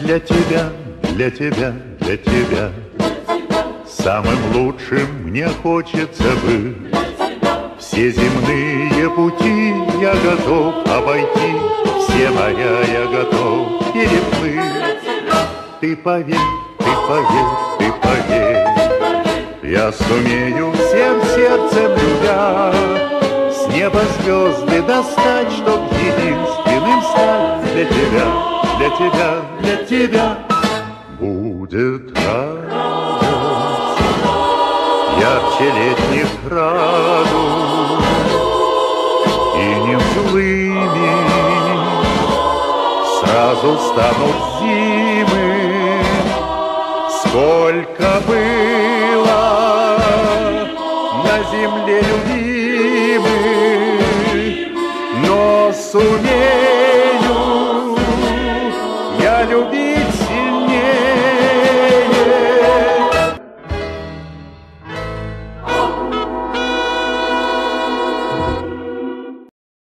для тебя, для тебя, для тебя. Самым лучшим мне хочется быть. Все земные пути я готов обойти, все моря я готов переплыть. Ты поверь, ты поверь, ты поверь, я сумею всем сердцем любя с неба звезды достать, чтоб единственным стать для тебя, для тебя, для тебя. Будет радость ярче летних радуг, и не злыми сразу станут зимы. Сколько было на земле любимых, но сумею